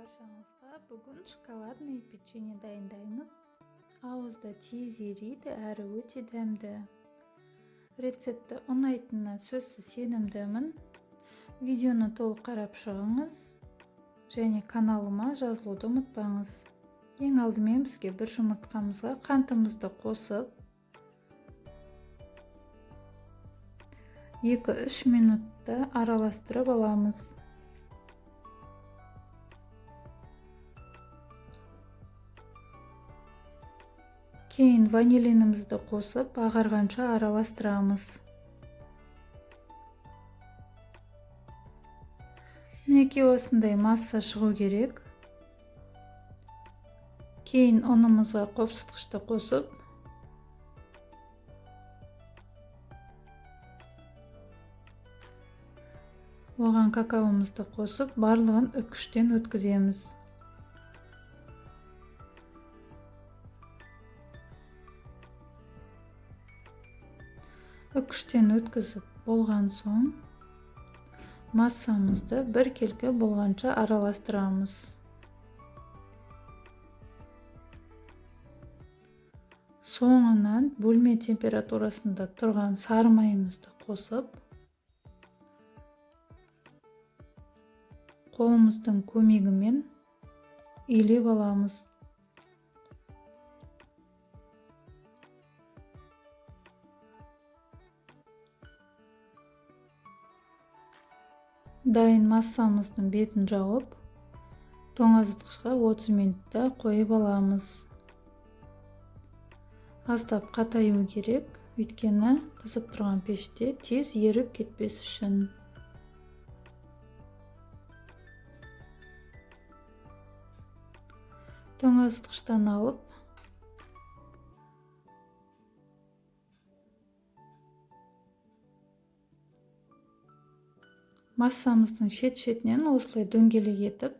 баршаңызға бүгін шоколадный печенье дайындаймыз. Ауызда тез ериді әрі өте дәмді. Рецепті ұнайтынына сөзсіз сенімдімін. Видеоны толық қарап шығыңыз және каналыма жазылуды ұмытпаңыз. Ең алдымен бізге бір жұмыртқамызға қантымызды қосып 2-3 минутта араластырып аламыз. Кейін ванилинімізді қосып ағарғанша араластырамыз. Мінекей осындай масса шығу керек. Кейін ұнымызға қопсытқышты қосып оған какаомызды қосып барлығын үккіштен өткіземіз. Үккіштен өткізіп болған соң массамызды бір келкі болғанша араластырамыз. Соңынан бөлме температурасында тұрған сары майымызды қосып қолымыздың көмегімен илеп аламыз. Дайын массамыздың бетін жауып, тоңазытқышқа 30 минутта қойып аламыз. Аздап қатаю керек, өйткені қызып тұрған пеште тез еріп кетпес үшін. Тоңазытқыштан алып, массамыздың шет-шетінен осылай дөңгелек етіп,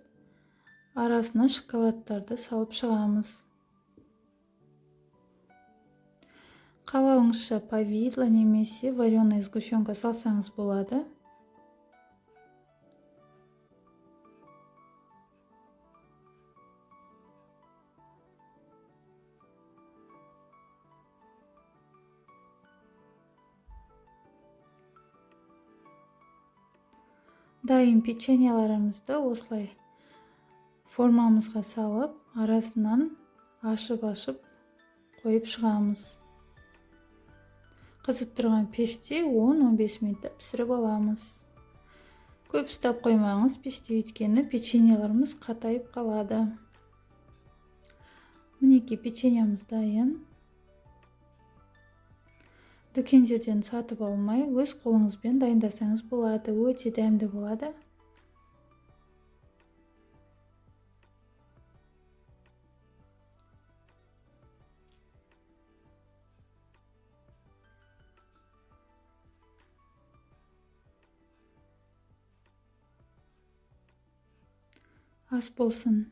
арасына шоколадтарды салып шығамыз. Қалауыңызша повидло немесе вареная сгущенка салсаңыз болады. Дайын печеньеларымызды осылай формамызға салып, арасынан ашып-ашып қойып шығамыз. Қызып тұрған пеште 10-15 минутта пісіріп аламыз. Көп ұстап қоймаңыз пеште, өйткені печеньеларымыз қатайып қалады. Мінекей печеньеміз дайын. Дүкендерден сатып алмай, өз қолыңызбен дайындасаңыз болады, өте дәмді болады. Ас болсын.